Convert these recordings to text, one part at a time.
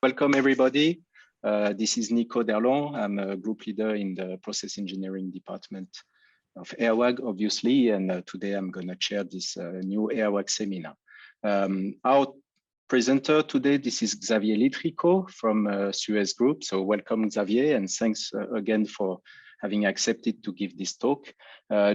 Welcome, everybody. This is Nico Derlon. I'm a group leader in the process engineering department of Eawag, obviously, and today I'm going to chair this new Eawag seminar. Our presenter today, this is Xavier Litrico from SUEZ Group. So welcome, Xavier, and thanks again for having accepted to give this talk.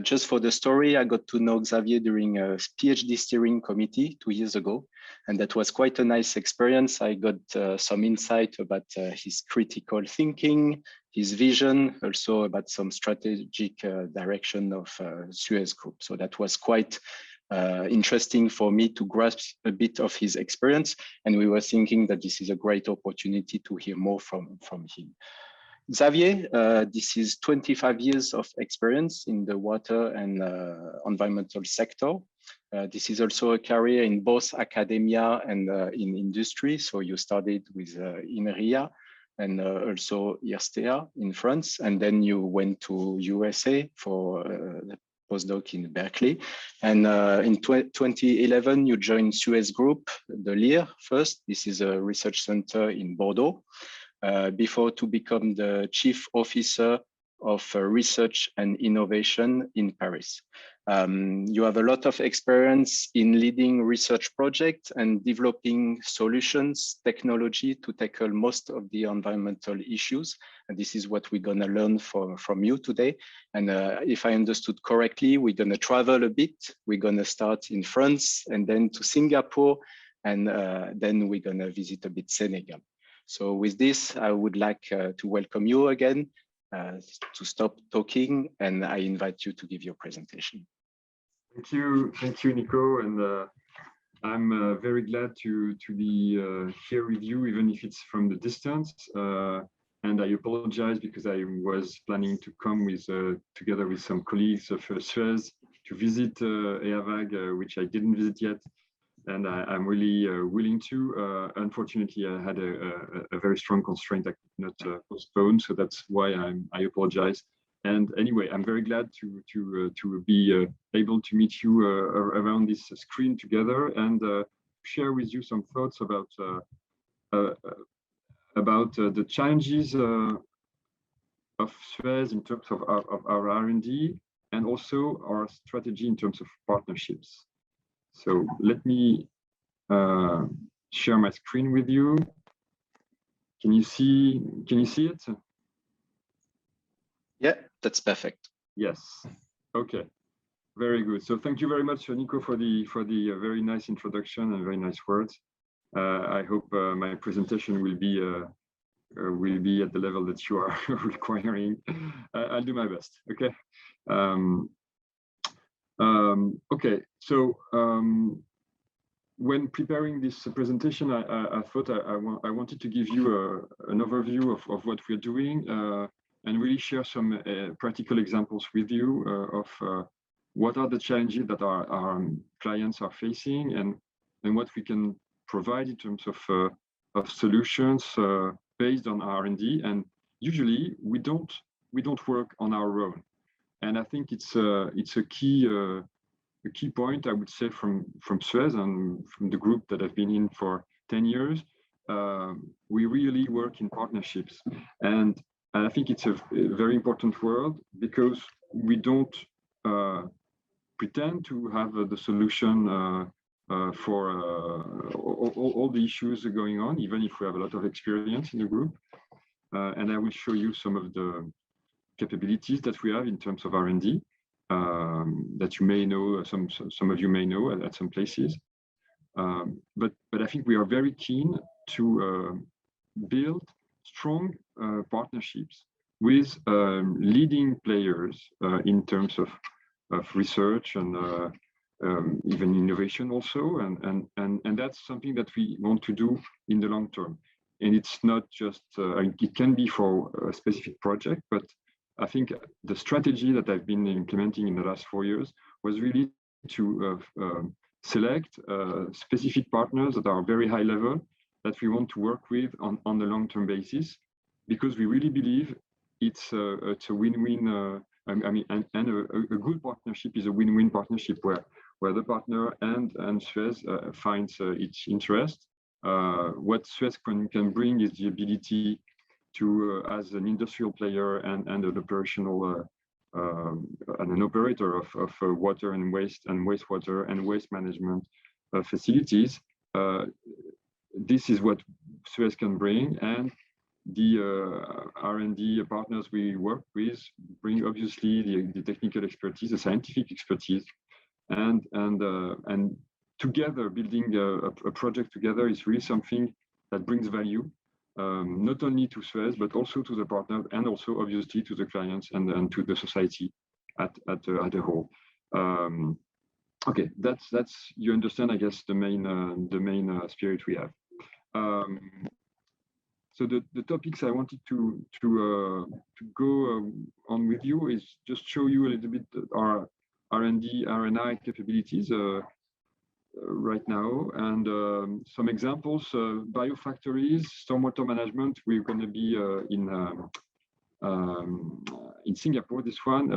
Just for the story, I got to know Xavier during a PhD steering committee 2 years ago, and that was quite a nice experience. I got some insight about his critical thinking, his vision, also about some strategic direction of SUEZ Group. So that was quite interesting for me to grasp a bit of his experience, and we were thinking that this is a great opportunity to hear more from him. Xavier, this is 25 years of experience in the water and environmental sector. This is also a career in both academia and in industry. So you started with INRIA and also IRSTEA in France, and then you went to USA for the postdoc in Berkeley. And in 2011, you joined SUEZ Group, the LIR first. This is a research center in Bordeaux. Before to become the Chief Officer of Research and Innovation in Paris. You have a lot of experience in leading research projects and developing solutions, technology to tackle most of the environmental issues. And this is what we're going to learn from you today. And if I understood correctly, we're going to travel a bit. We're going to start in France and then to Singapore, and then we're going to visit a bit Senegal. So with this, I would like to welcome you again, to stop talking, and I invite you to give your presentation. Thank you, Nico, and I'm very glad to be here with you, even if it's from the distance. And I apologize because I was planning to come with together with some colleagues of SUEZ to visit Eawag, which I didn't visit yet. And I'm really willing to. Unfortunately, I had a very strong constraint I could not postpone, so that's why I apologize. And anyway, I'm very glad to be able to meet you around this screen together and share with you some thoughts about the challenges of SUEZ in terms of our R&D and also our strategy in terms of partnerships. So let me share my screen with you. Can you see it? Yeah, that's perfect. Yes. Okay. Very good. So thank you very much, Nico, for the very nice introduction and very nice words. I hope my presentation will be at the level that you are requiring. I'll do my best. Okay. Okay, so when preparing this presentation, I thought I wanted to give you an overview of what we're doing and really share some practical examples with you of what are the challenges that our clients are facing and what we can provide in terms of solutions based on R&D. And usually we don't work on our own. And I think it's a key point, I would say, from SUEZ and from the group that I've been in for 10 years. We really work in partnerships. And I think it's a very important word because we don't pretend to have the solution for all the issues going on, even if we have a lot of experience in the group. And I will show you some of the capabilities that we have in terms of R&D that you may know, some of you may know at some places. But I think we are very keen to build strong partnerships with leading players in terms of research and even innovation also. And that's something that we want to do in the long term. And it's not just, it can be for a specific project, but I think the strategy that I've been implementing in the last 4 years was really to select specific partners that are very high level that we want to work with on the long-term basis, because we really believe it's a win-win. And a good partnership is a win-win partnership where the partner and SUEZ finds its interest what SUEZ can bring is the ability to, as an industrial player and an operational and an operator of water and wastewater and waste management facilities. This is what SUEZ can bring, and the R&D partners we work with bring obviously the technical expertise, the scientific expertise, and together building a project together is really something that brings value, not only to SUEZ but also to the partner, and also obviously to the clients and to the society at a whole. Okay, that's you understand, I guess, the main spirit we have. So the topics I wanted to go on with you is just show you a little bit our R&D, R&I capabilities right now, and some examples. Biofactories, stormwater management. We're going to be in Singapore. This one,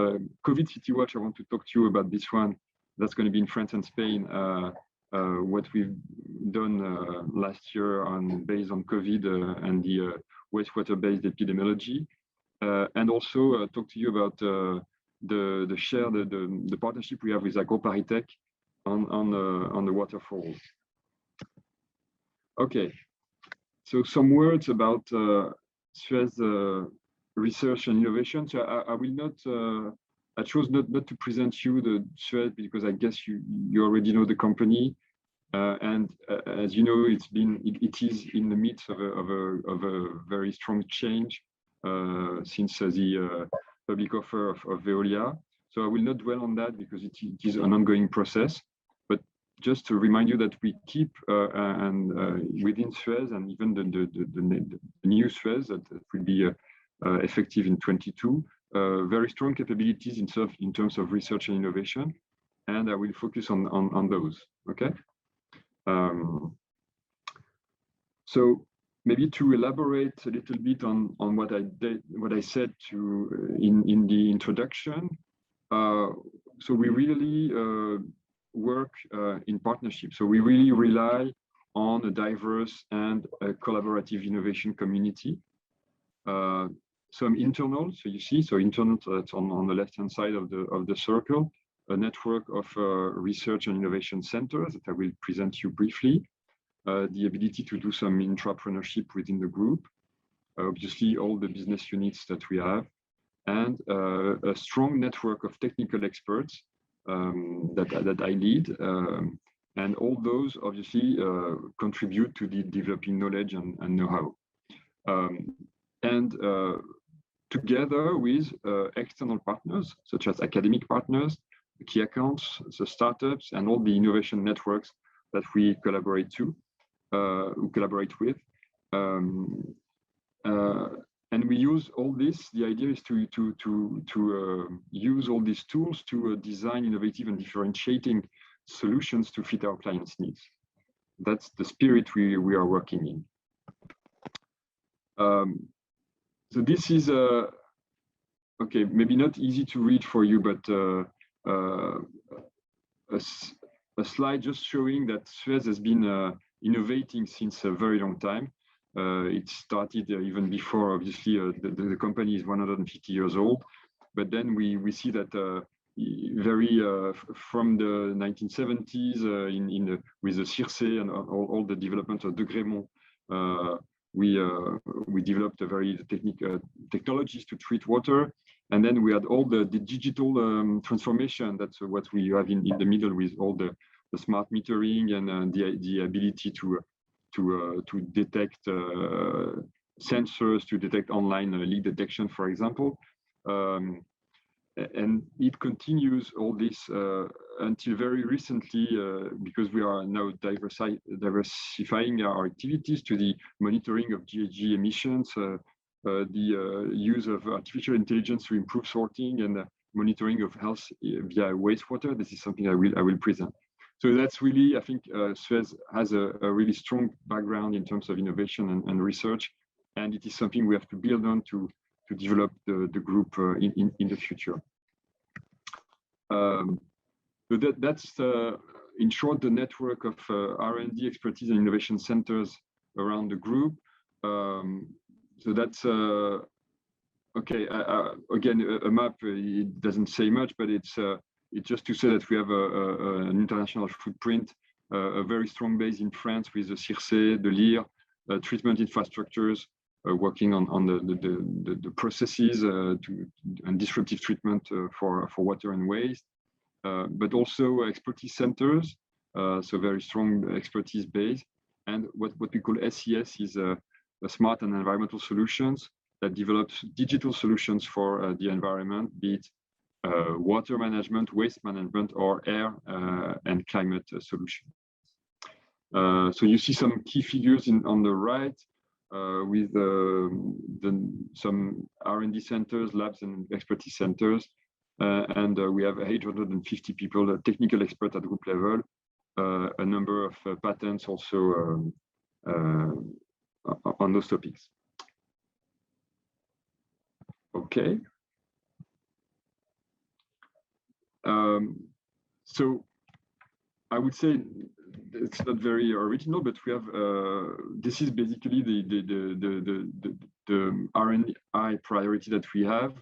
COVID City Watch. I want to talk to you about this one. That's going to be in France and Spain. What we've done last year based on COVID and the wastewater-based epidemiology, and also talk to you about the partnership we have with AgroParisTech on the waterfall. Okay, so some words about SUEZ research and innovation. So I will not. I chose not to present you the SUEZ because I guess you already know the company, and as you know, it is in the midst of a very strong change since the public offer of Veolia. So I will not dwell on that because it is an ongoing process. But just to remind you that we keep within SUEZ and even the new SUEZ that will be effective in 2022. Very strong capabilities in terms of research and innovation, and I will focus on those. Okay. So maybe to elaborate a little bit on what I said in the introduction. So we really work in partnership. So we really rely on a diverse and a collaborative innovation community. Some internal, so you see, so internal, that's on the left-hand side of the circle, a network of research and innovation centers that I will present you briefly, the ability to do some intrapreneurship within the group, obviously all the business units that we have, and a strong network of technical experts that I lead, and all those obviously contribute to the developing knowledge and know-how. Together with external partners, such as academic partners, key accounts, the startups, and all the innovation networks that we collaborate with. And we use all this. The idea is to use all these tools to design innovative and differentiating solutions to fit our clients' needs. That's the spirit we are working in. So this is okay, maybe not easy to read for you, but a slide just showing that SUEZ has been innovating since a very long time. It started even before, obviously, the company is 150 years old, but then we see that from the 1970s with the CIRCE and all the development of De Grémont, we developed a very technologies to treat water, and then we had all the digital transformation. That's what we have in the middle with all the smart metering and the ability to detect sensors, to detect online leak detection, for example. And it continues all this until very recently, because we are now diversifying our activities to the monitoring of GHG emissions, the use of artificial intelligence to improve sorting and monitoring of health via wastewater. This is something I will present. So that's really, I think, SUEZ has a really strong background in terms of innovation and research, and it is something we have to build on to develop the group in the future. So that's in short the network of R&D expertise and innovation centers around the group. So that's okay. Again, a map, it doesn't say much, but it's just to say that we have an international footprint, a very strong base in France with the CIRCE, the LIR, treatment infrastructures, working on the processes and disruptive treatment for water and waste, but also expertise centers, so very strong expertise base. And what we call SES is a smart and environmental solutions that develops digital solutions for the environment, be it water management, waste management, or air and climate solution. So you see some key figures on the right with some R&D centers, labs, and expertise centers. And we have 850 people, technical experts at group level, a number of patents also on those topics. Okay. So I would say it's not very original, but we have this is basically the R&I priority that we have.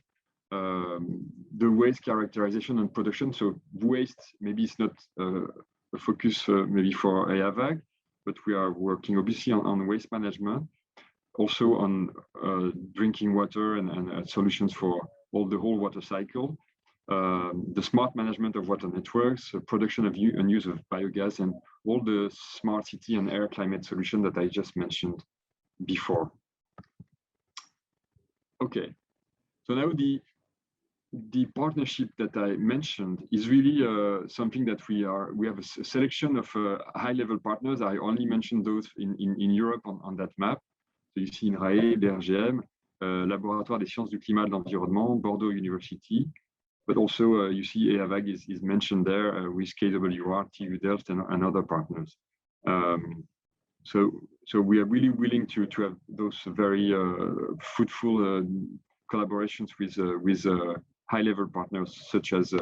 The waste characterization and production. So waste, maybe it's not a focus maybe for Eawag, but we are working obviously on waste management, also on drinking water and solutions for the whole water cycle, the smart management of water networks, production of and use of biogas, and all the smart city and air climate solution that I just mentioned before. Okay, so now the partnership that I mentioned is really something that we have a selection of high-level partners. I only mentioned those in Europe on that map. So you see INRAE, BRGM, Laboratoire des Sciences du Climat et de l'Environnement, Bordeaux University, but also you see Eawag is mentioned there with KWR, TU Delft, and other partners. So we are really willing to have those very fruitful collaborations with high-level partners such as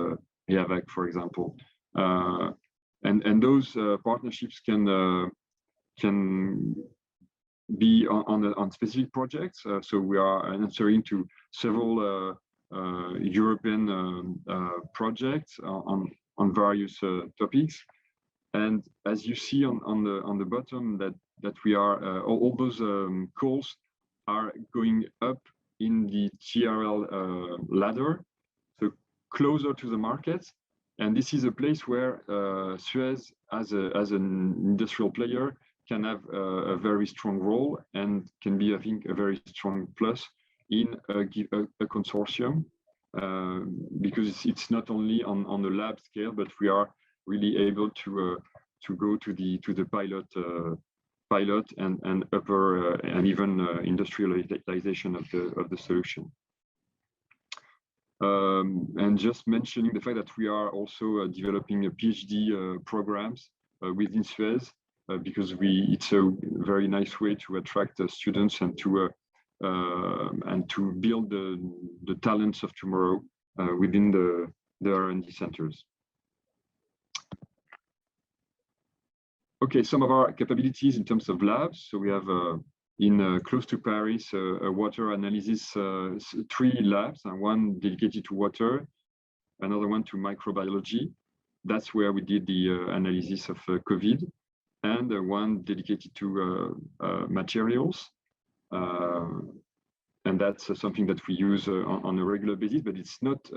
Eawag, for example, and those partnerships can be on specific projects. So we are answering to several European projects on various topics, and as you see on the bottom that we are all those calls are going up in the TRL ladder, so closer to the market. And this is a place where SUEZ, as an industrial player, can have a very strong role and can be, I think, a very strong plus in a consortium, because it's not only on the lab scale, but we are really able to go to the pilot and upper and even industrialization of the solution. And just mentioning the fact that we are also developing a PhD programs within SUEZ, because it's a very nice way to attract students and to build the talents of tomorrow within the R&D centers. Okay, some of our capabilities in terms of labs. So we have in close to Paris a water analysis 3 labs, and one dedicated to water, another one to microbiology. That's where we did the analysis of COVID, and one dedicated to materials. And that's something that we use on a regular basis, but it's not.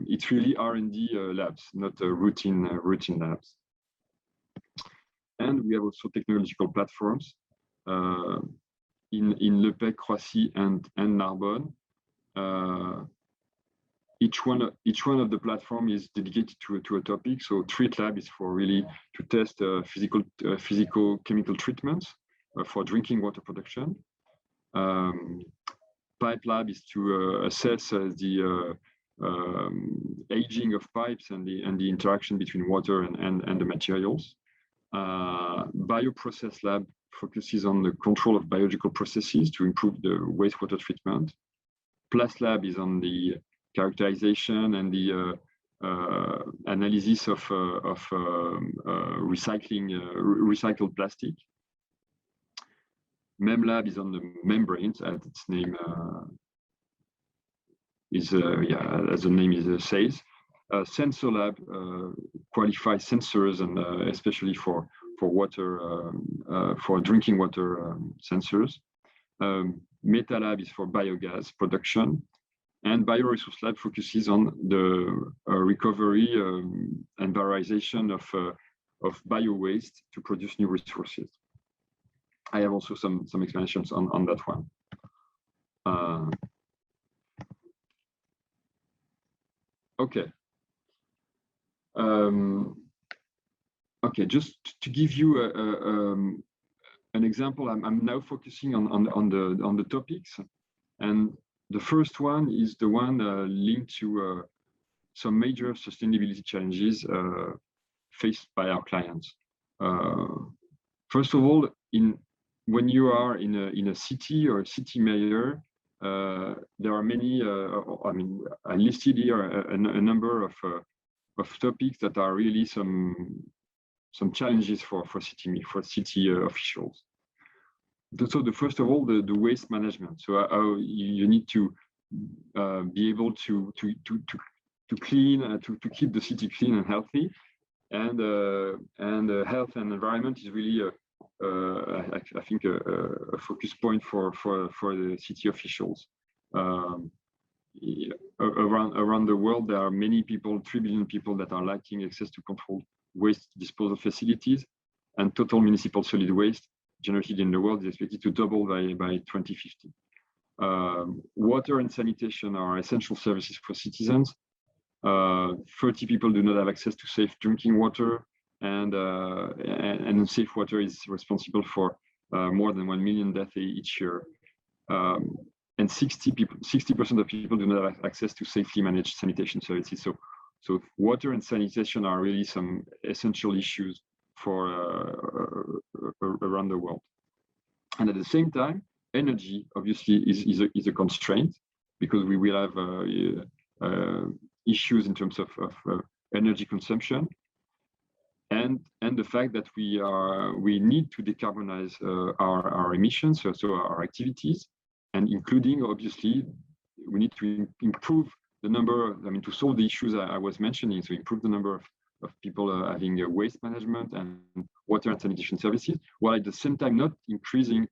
It's really R&D labs, not routine labs. And we have also technological platforms in Le Pec, Croissy, and Narbonne. Each one of the platform is dedicated to a topic. So Treat Lab is for really to test physical chemical treatments for drinking water production. Pipe Lab is to assess the aging of pipes and the interaction between water and the materials. Bioprocess Lab focuses on the control of biological processes to improve the wastewater treatment. Plas Lab is on the characterization and the analysis of recycled plastic. MEMLab is on the membranes, as its name as the name says. SensorLab qualifies sensors, and especially for water, for drinking water sensors. MetaLab is for biogas production, and BIORESOURCElab focuses on the recovery and valorization of bio waste to produce new resources. I have also some explanations on that one. Okay. Okay, just to give you an example, I'm now focusing on the topics, and the first one is the one linked to some major sustainability challenges faced by our clients. First of all, when you are in a city or a city mayor, there are many. I mean, I listed here a number of topics that are really some challenges for city officials. So first of all, the waste management. So you need to be able to clean, to keep the city clean and healthy, and health and environment is really I think a focus point for the city officials. Around the world, there are many people, 3 billion people, that are lacking access to controlled waste disposal facilities, and total municipal solid waste generated in the world is expected to double by 2050. Water and sanitation are essential services for citizens. 30 people do not have access to safe drinking water, and safe water is responsible for more than 1 million deaths each year. And 60% of people do not have access to safely managed sanitation services. So water and sanitation are really some essential issues for around the world. And at the same time, energy obviously is a constraint, because we will have issues in terms of energy consumption, and the fact that we need to decarbonize our emissions, so our activities, and including, obviously, we need to improve the number, to solve the issues I was mentioning, so improve the number of people having waste management and water and sanitation services, while at the same time not increasing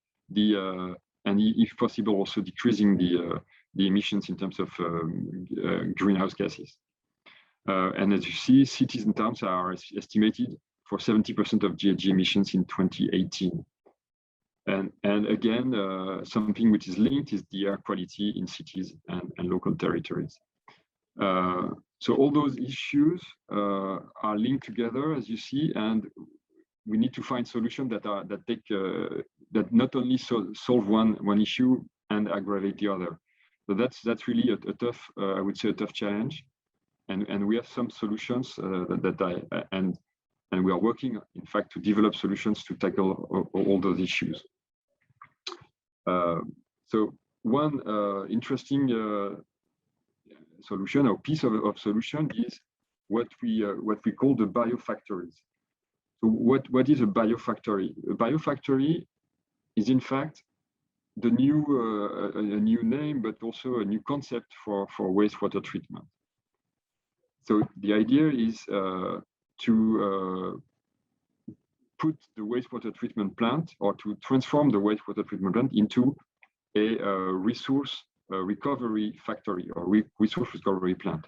and if possible also decreasing the emissions in terms of greenhouse gases. And as you see, cities and towns are estimated for 70% of GHG emissions in 2018. And again, something which is linked is the air quality in cities and local territories. So all those issues are linked together, as you see, and we need to find solutions that not only solve one issue and aggravate the other. So that's really a tough, I would say, a tough challenge, and we have some solutions and we are working, in fact, to develop solutions to tackle all those issues. So one interesting solution or piece of solution is what we call the biofactories. So what is a biofactory? A biofactory is, in fact, the a new name, but also a new concept for wastewater treatment. So the idea is to put the wastewater treatment plant, or to transform the wastewater treatment plant into a resource recovery factory or resource recovery plant,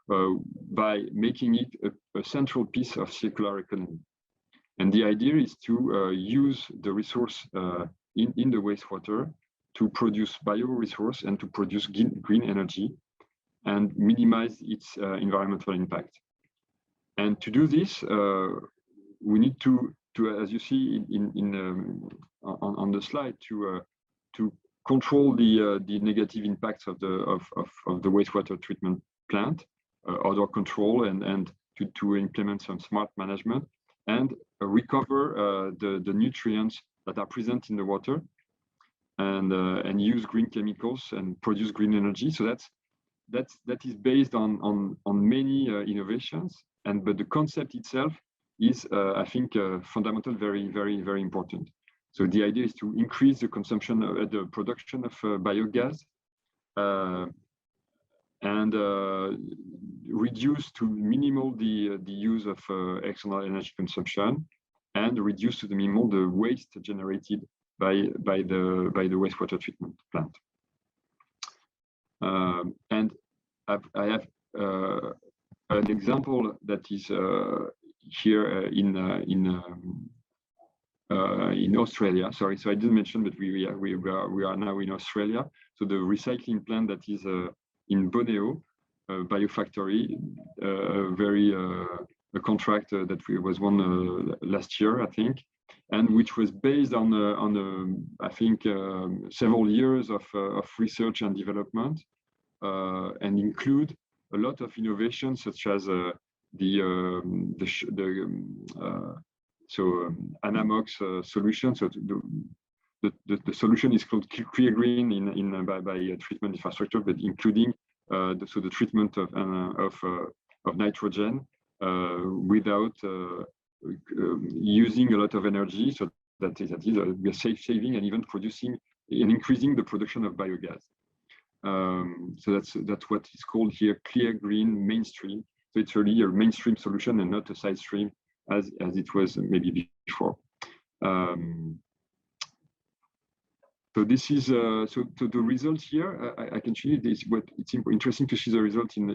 by making it a central piece of circular economy. And the idea is to use the resource in the wastewater to produce bioresource and to produce green energy and minimize its environmental impact. And to do this, we need to, as you see on the slide, to control the negative impacts of the wastewater treatment plant, odor control, and to implement some smart management, and recover the nutrients that are present in the water, and use green chemicals and produce green energy. So that is based on many innovations, but the concept itself is, I think, fundamental, very, very, very important. So the idea is to increase the consumption, the production of biogas, and reduce to minimal the use of external energy consumption, and reduce to the minimal the waste generated by the wastewater treatment plant. And I have an example that is here in Australia. Sorry, so I didn't mention, but we are now in Australia. So the recycling plant that is in Boneo, Biofactory, a contract that was won last year, I think, and which was based on I think several years of research and development, and include a lot of innovations such as Anamox solution. So the solution is called Clear Green by treatment infrastructure, but including the treatment of nitrogen without using a lot of energy. So that is we are saving and even producing and increasing the production of biogas. So that's what is called here Clear Green mainstream. So it's really a mainstream solution and not a side stream as it was maybe before. So this is so the results here. I can show you this. What it's interesting to see the result in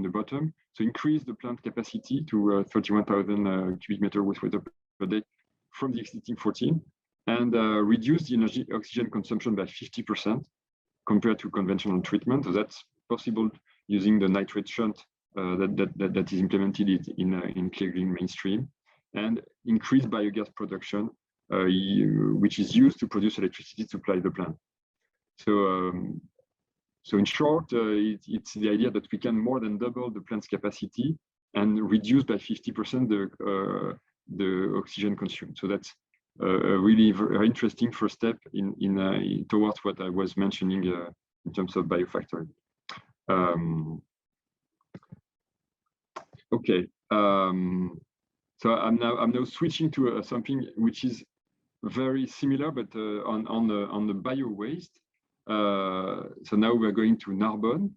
the bottom. So increase the plant capacity to 31,000 cubic meter wastewater per day from the existing 14, and reduce the energy oxygen consumption by 50% compared to conventional treatment. So that's possible using the nitrate shunt that is implemented in Clear Green mainstream, and increase biogas production, which is used to produce electricity to supply the plant. So in short, it's the idea that we can more than double the plant's capacity and reduce by 50% the oxygen consumed. So that's a really very interesting first step in towards what I was mentioning in terms of biofactory. Okay, so I'm now switching to something which is very similar, but on the bio waste. So now we're going to Narbonne,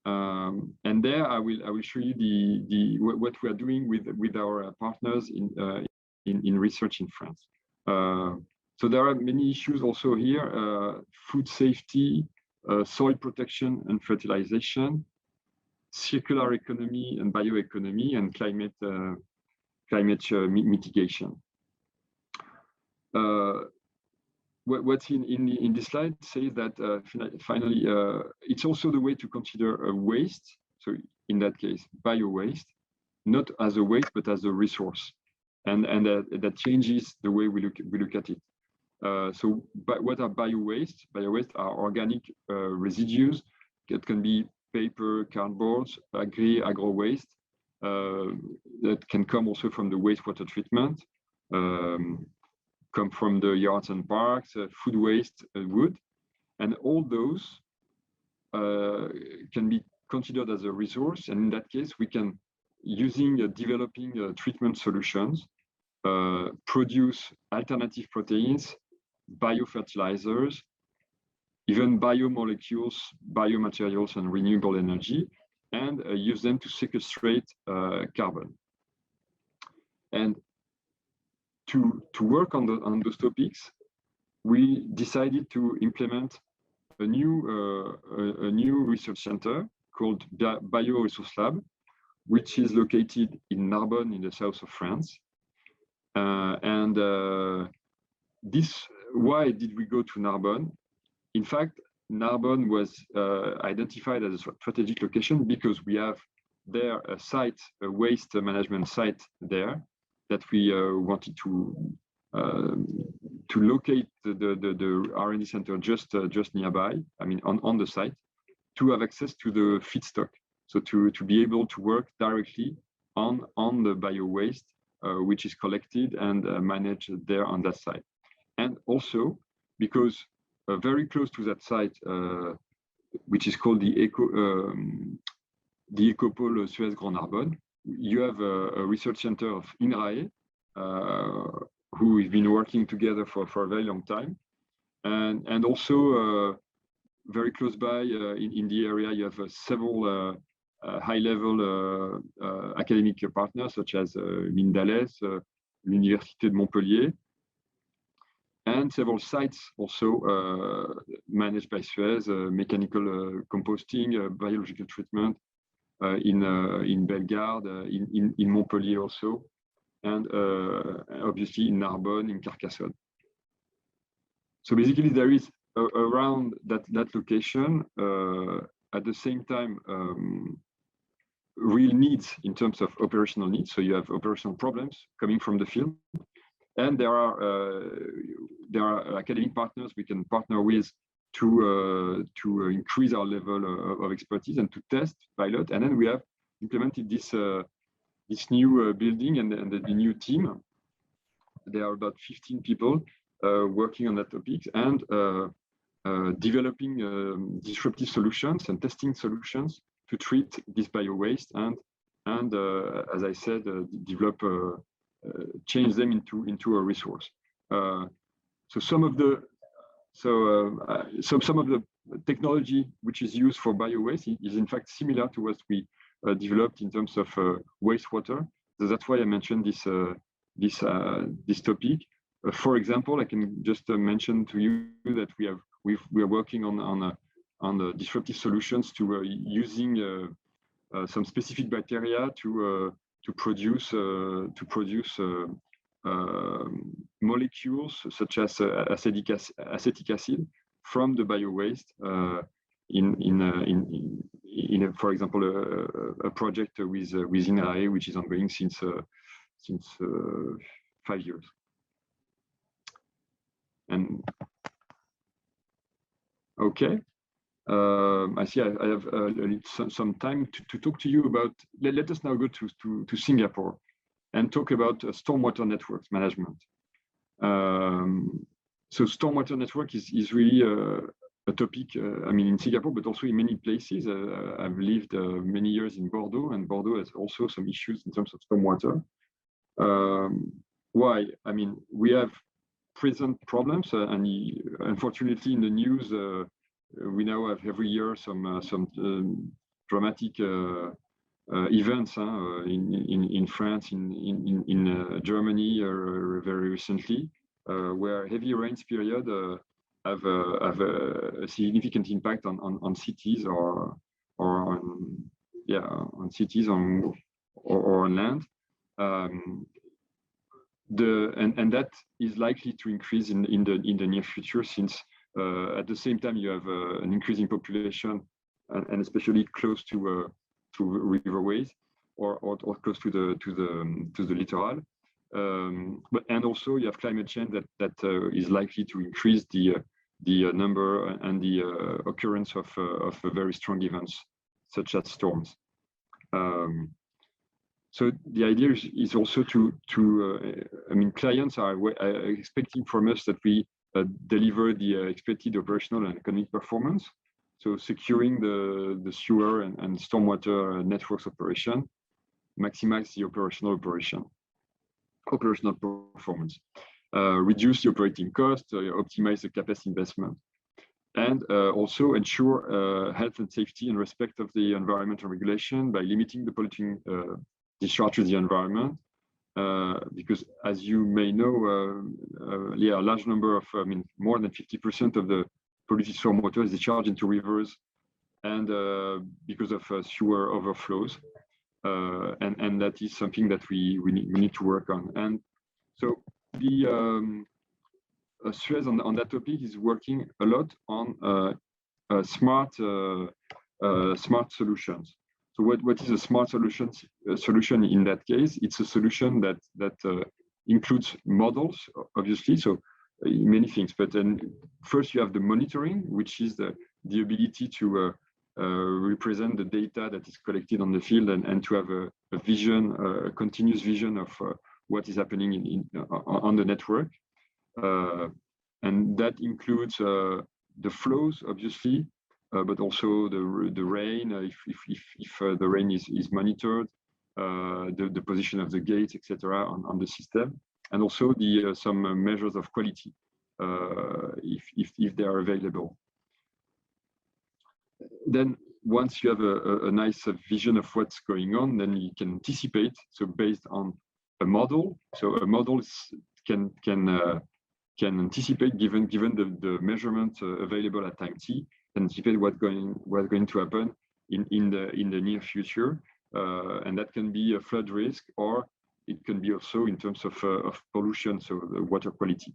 and there I will show you what we are doing with our partners in research in France. So there are many issues also here: food safety, soil protection and fertilization, circular economy and bioeconomy, and climate mitigation. What's in this slide says that finally it's also the way to consider a waste. So in that case, bio waste, not as a waste but as a resource, and that changes the way we look at it. So, but what are bio waste? Bio waste are organic residues that can be paper, cardboard, agro waste that can come also from the wastewater treatment, come from the yards and parks, food waste, wood, and all those can be considered as a resource. And in that case, we can, using developing treatment solutions, produce alternative proteins, biofertilizers, even biomolecules, biomaterials, and renewable energy, and use them to sequestrate carbon. And to work on those topics, we decided to implement a new research center called BIORESOURCElab, which is located in Narbonne in the south of France. Why did we go to Narbonne? In fact, Narbonne was identified as a strategic location because we have there a site, a waste management site there that we wanted to locate the R&D center just nearby. I mean, on the site, to have access to the feedstock, so to be able to work directly on the bio waste which is collected and managed there on that site. And also because very close to that site, which is called the Ecopole SUEZ Grand Narbonne, you have a research center of INRAE, who have been working together for a very long time. And also very close by in the area, you have several high-level academic partners, such as l'INDALES, l'Université de Montpellier, and several sites also managed by SUEZ, mechanical composting, biological treatment in Bellegarde, in Montpellier also, and obviously in Narbonne, in Carcassonne. So basically, there is around that location, at the same time, real needs in terms of operational needs. So you have operational problems coming from the field, and there are academic partners we can partner with to increase our level of expertise and to test, pilot, and then we have implemented this new building and the new team. There are about 15 people working on that topic and developing disruptive solutions and testing solutions to treat this bio waste and as I said, develop change them into a resource. So some of the technology which is used for bio waste is in fact similar to what we developed in terms of wastewater. So that's why I mentioned this topic. For example, I can just mention to you that we are working on the disruptive solutions to using some specific bacteria to produce molecules such as acetic acid from the bio waste in for example a project with INRAE, which is ongoing since 5 years. And okay, I see I have some time to talk to you about. Let us now go to Singapore and talk about stormwater networks management. So stormwater network is really a topic, I mean, in Singapore, but also in many places. I've lived many years in Bordeaux, and Bordeaux has also some issues in terms of stormwater. Why? I mean, we have present problems, and unfortunately in the news, we now have every year some dramatic events in France, in Germany, very recently, where heavy rains period have a significant impact on cities or on cities or on land. And that is likely to increase in the near future, since at the same time you have an increasing population, and especially close to riverways or close to the littoral. And also you have climate change that is likely to increase the number and the occurrence of very strong events such as storms. So the idea is also I mean, clients are expecting from us that we deliver the expected operational and economic performance. So securing the sewer and stormwater networks operation, maximize the operational performance, reduce the operating cost, optimize the CapEx investment, and also ensure health and safety and respect of the environmental regulation by limiting the polluting discharge to the environment, because as you may know, a large number of, I mean, more than 50% of the polluted stormwater is discharged into rivers, and because of sewer overflows, and that is something that we need to work on. And so the SUEZ on that topic is working a lot on smart solutions. So what is a smart solution in that case? It's a solution that includes models, obviously, so many things. But then first you have the monitoring, which is the ability to represent the data that is collected on the field and to have a vision, a continuous vision of what is happening on the network. And that includes the flows, obviously, but also the rain, if the rain is monitored, the position of the gates, etc., on the system. and also the some measures of quality if they are available. Then once you have a nice vision of what's going on, then you can anticipate. So based on a model, so a model can anticipate given the measurement available at time t, anticipate what's going to happen in the near future, and that can be a flood risk, or it can be also in terms of pollution, so the water quality.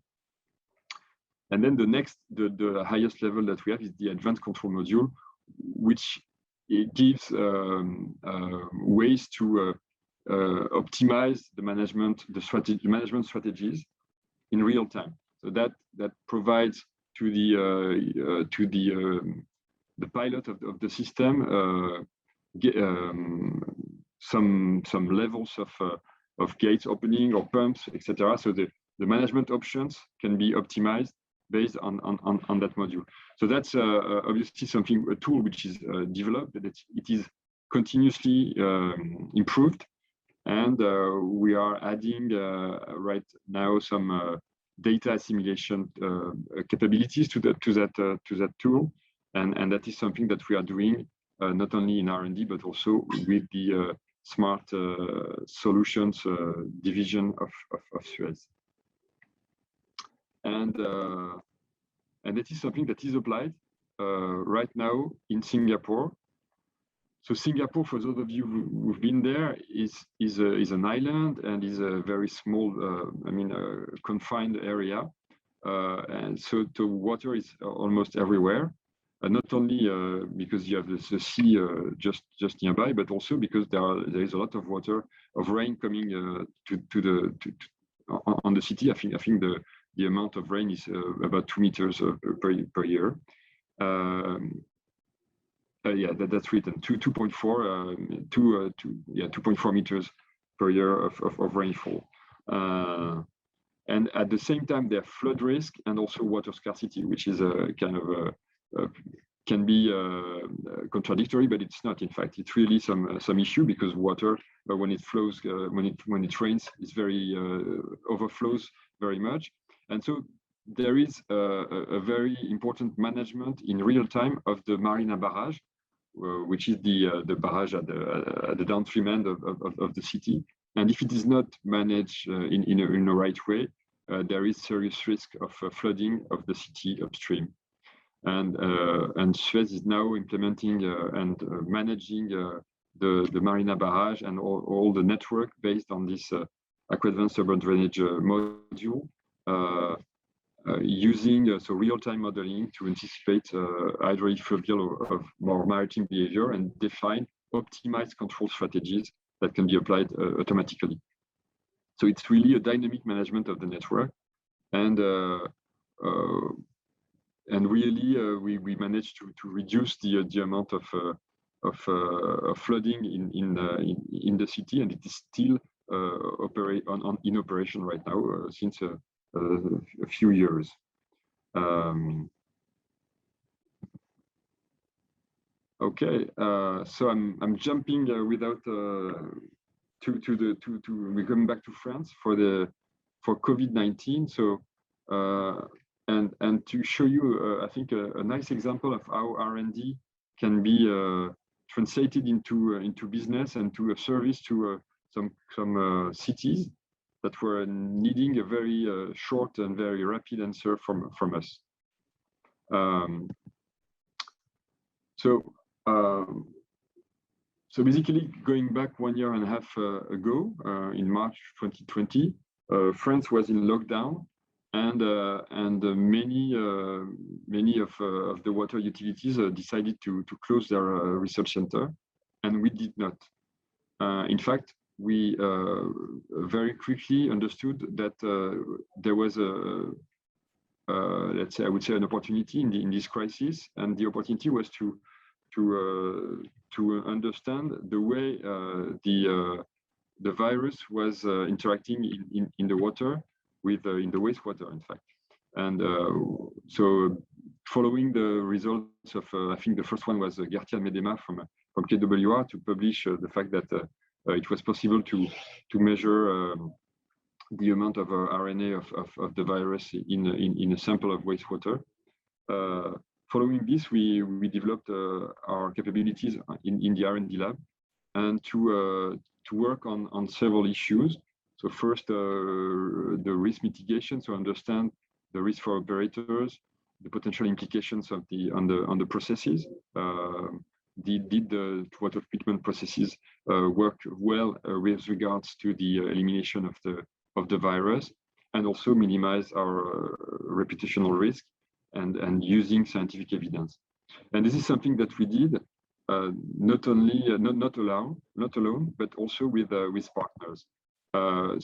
And then the highest level that we have is the advanced control module, which it gives ways to optimize the management strategies in real time. So that provides to the pilot of the system some levels of gates opening or pumps, etc. So the management options can be optimized based on that module. So that's obviously a tool which is developed, but it is continuously improved, and we are adding right now some data assimilation capabilities to that tool, and that is something that we are doing not only in R&D but also with the smart solutions division of SUEZ. And that is something that is applied right now in Singapore. So Singapore, for those of you who've been there, is an island and is a very small, confined area, and so the water is almost everywhere. Not only because you have the sea just nearby, but also because there is a lot of rain coming on the city. I think the amount of rain is about 2 meters per year. Yeah, that's written 2.4 meters per year of rainfall. And at the same time, there are flood risk and also water scarcity, which is a kind of can be contradictory, but it's not. In fact, it's really some issue, because water, when it flows, when it rains, is very overflows very much, and so there is a very important management in real time of the Marina Barrage, which is the barrage at the downstream end of the city. And if it is not managed in a right way, there is serious risk of flooding of the city upstream. And SUEZ is now implementing and managing the Marina Barrage and all the network based on this Aquadvanced Urban Drainage module, using real-time modeling to anticipate hydraulic fluvial or maritime behavior and define optimized control strategies that can be applied automatically. So it's really a dynamic management of the network, and really we managed to reduce the amount of flooding in the city, and it is still in operation right now since a few years. Okay, so I'm jumping without we're coming back to France for COVID-19. So and to show you, I think a nice example of how R&D can be translated into business and to a service to some cities that were needing a very short and very rapid answer from us. So basically, going back 1.5 years ago, in March 2020, France was in lockdown, and many of the water utilities decided to close their research center, and we did not. In fact, we very quickly understood that there was let's say, I would say, an opportunity in this crisis, and the opportunity was to understand the way the virus was interacting in the water with in the wastewater, in fact. And so following the results of I think the first one was Garcia Medema from KWR to publish the fact that it was possible to measure the amount of RNA of the virus in a sample of wastewater. Following this, we developed our capabilities in the R&D lab, and to work on several issues. So first, the risk mitigation, so understand the risk for operators, the potential implications of on the processes. Did the water treatment processes work well with regards to the elimination of the virus, and also minimize our reputational risk and using scientific evidence. And this is something that we did not alone, but also with partners.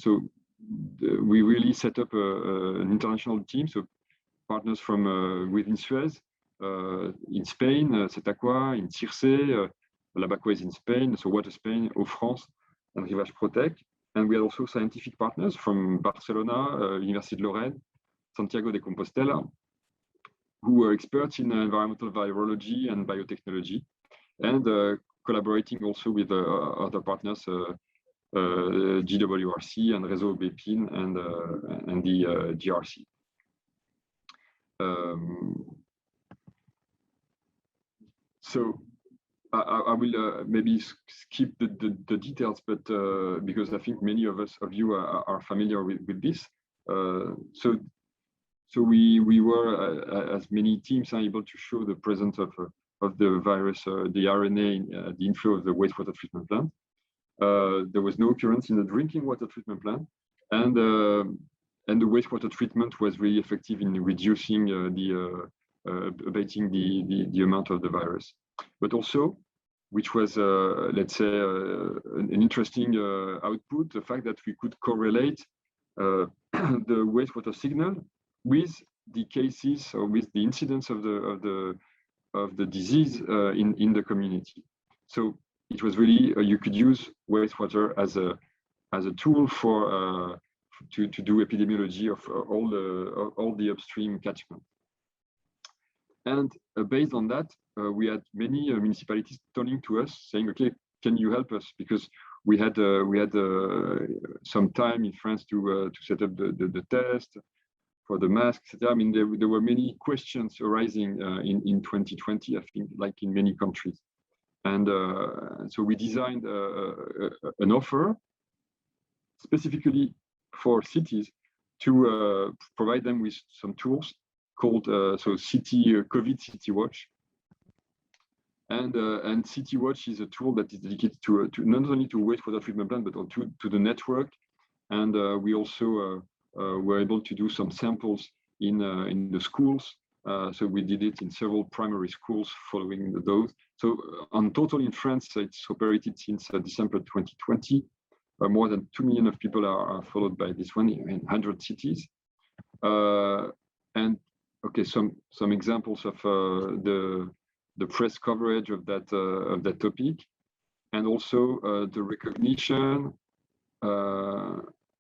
So we really set up an international team. So partners from within SUEZ, in Spain, Setaqua, in Circe, Labaqua is in Spain, so Water Spain, Eau France, and Rivage Protec. And we had also scientific partners from Barcelona, University de Lorraine, Santiago de Compostela, who were experts in environmental virology and biotechnology, and collaborating also with other partners, GWRC and Réseau Bépine and the GRC. So I will maybe skip the details, but because I think many of you are familiar with this. So we were, as many teams, are able to show the presence of the virus, the RNA, the inflow of the wastewater treatment plant. There was no occurrence in the drinking water treatment plant, and the wastewater treatment was really effective in reducing abating the amount of the virus. But also, which was let's say an interesting output, the fact that we could correlate the wastewater signal with the cases or with the incidence of the disease in the community. So it was really you could use wastewater as a tool for to do epidemiology of all the upstream catchment. And based on that, we had many municipalities turning to us saying, "Okay, can you help us?" Because we had some time in France to set up the test for the mask, etc. I mean, there were many questions arising in 2020, I think, like in many countries. And so we designed an offer specifically for cities to provide them with some tools called COVID City Watch. And City Watch is a tool that is dedicated to not only to wastewater treatment plant, but also to the network. And we also were able to do some samples in the schools. So we did it in several primary schools following those. So on total in France, it's operated since December 2020. More than 2 million of people are followed by this one in 100 cities. And okay, some examples of the press coverage of that topic, and also the recognition.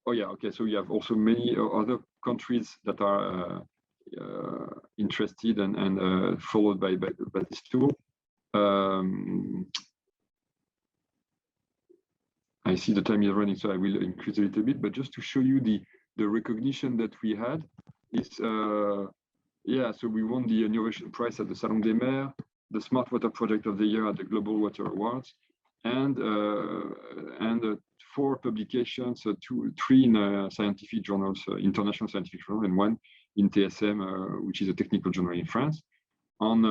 Oh yeah, okay. So you have also many other countries that are interested and followed by this tool. I see the time is running, so I will increase a little bit. But just to show you the recognition that we had is, yeah. So we won the Innovation Prize at the Salon des Maires, the Smart Water Project of the Year at the Global Water Awards, and 4 publications, 3 in scientific journals, international scientific journal, and 1 in TSM, which is a technical journal in France. On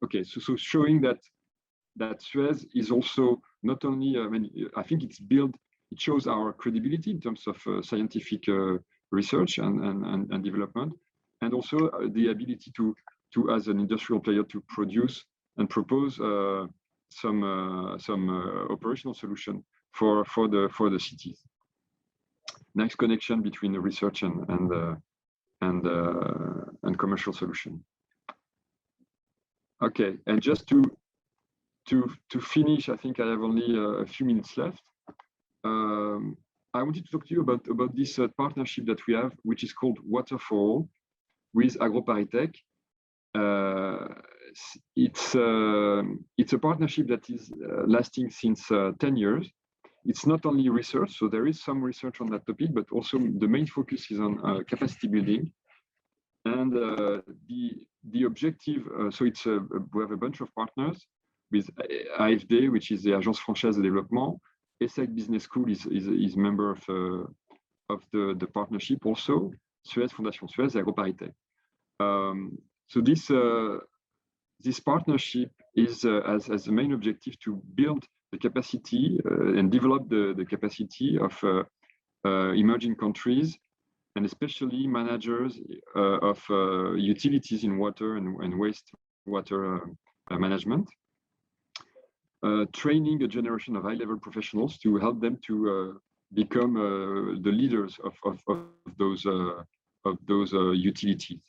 okay, so showing that SUEZ is also not only, I mean, I think it shows our credibility in terms of scientific research and development, and also the ability to as an industrial player to produce and propose some operational solution for the cities. Nice connection between the research and commercial solution. Okay, and just to finish, I think I have only a few minutes left. I wanted to talk to you about this partnership that we have, which is called Water for All, with AgroParisTech. It's a partnership that is lasting since 10 years, it's not only research, so there is some research on that topic, but also the main focus is on capacity building. And the objective, so it's we have a bunch of partners with AFD, which is the Agence Française de Développement. ESSEC Business School is member of the partnership also. SUEZ, Fondation SUEZ, AgroParisTech. So this partnership is as the main objective to build the capacity and develop the capacity of emerging countries, and especially managers of utilities in water and wastewater management, training a generation of high-level professionals to help them to become the leaders of those utilities.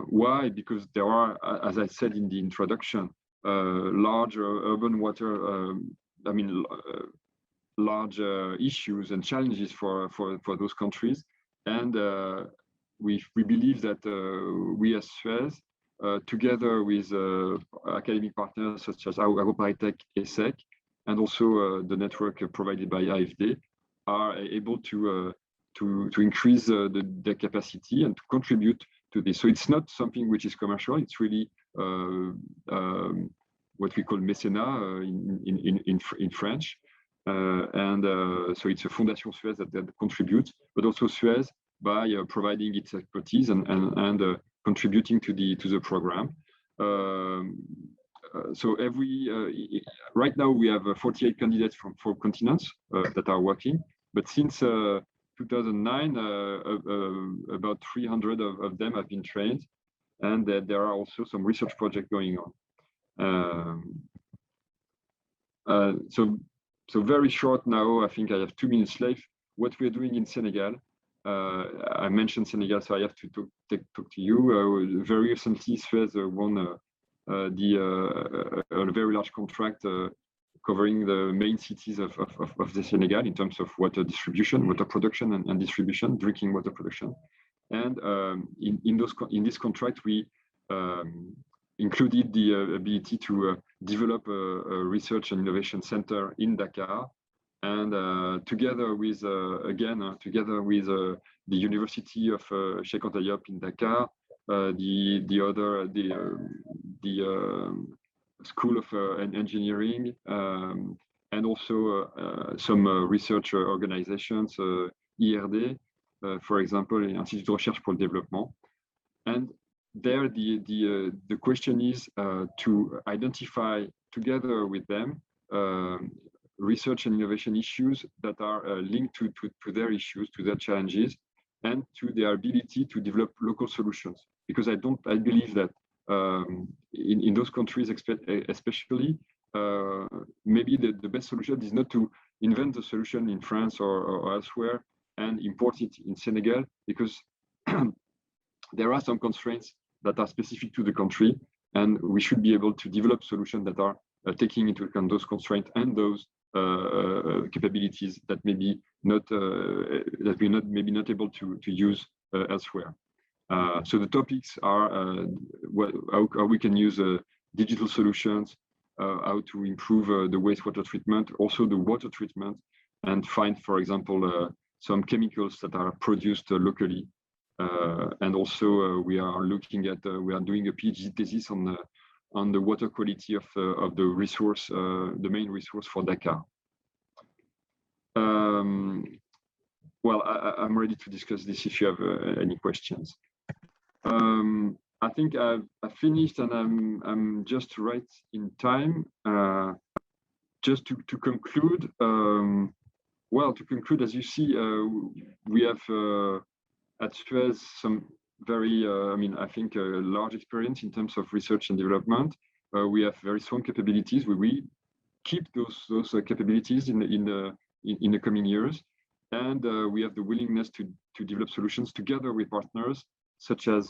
Why? Because there are, as I said in the introduction, large urban water, large issues and challenges for those countries. And we believe that we as SUEZ, together with academic partners such as AgroParisTech, ESSEC, and also the network provided by AFD, are able to increase the capacity and to contribute to this. So it's not something which is commercial. It's really what we call mécénat in French. So it's a Fondation SUEZ that contributes, but also SUEZ by providing its expertise and contributing to the program. So right now we have 48 candidates from 4 continents that are working, but since 2009, about 300 of them have been trained, and there are also some research projects going on. So very short now, I think I have 2 minutes left. What we're doing in Senegal, I mentioned Senegal, so I have to talk to you. Very recently, SUEZ won a very large contract covering the main cities of the Senegal in terms of water distribution, water production and distribution, drinking water production. And in this contract, we included the ability to develop a research and innovation center in Dakar, and together with the University of Cheikh Anta Diop in Dakar, the School of Engineering, and also some research organizations, R&D, for example, Institut de Recherche pour le Développement. And there, the question is to identify together with them research and innovation issues that are linked to their issues, to their challenges, and to their ability to develop local solutions. Because I believe that in those countries, especially, maybe the best solution is not to invent the solution in France or elsewhere and import it in Senegal, because there are some constraints that are specific to the country, and we should be able to develop solutions that are taking into account those constraints and those capabilities that maybe not maybe not able to use elsewhere. So the topics are how we can use digital solutions, how to improve the wastewater treatment, also the water treatment, and find, for example, some chemicals that are produced locally. And also we are looking at we are doing a PhD thesis on the water quality of the resource, the main resource for Dakar. Well, I'm ready to discuss this if you have any questions. I think I've finished, and I'm just right in time. Just to conclude, well, to conclude, as you see, we have at SUEZ some very, I think, large experience in terms of research and development. We have very strong capabilities. We keep those capabilities in the coming years, and we have the willingness to develop solutions together with partners such as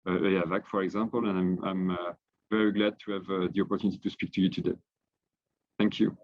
Eawag, for example. And I'm very glad to have the opportunity to speak to you today. Thank you.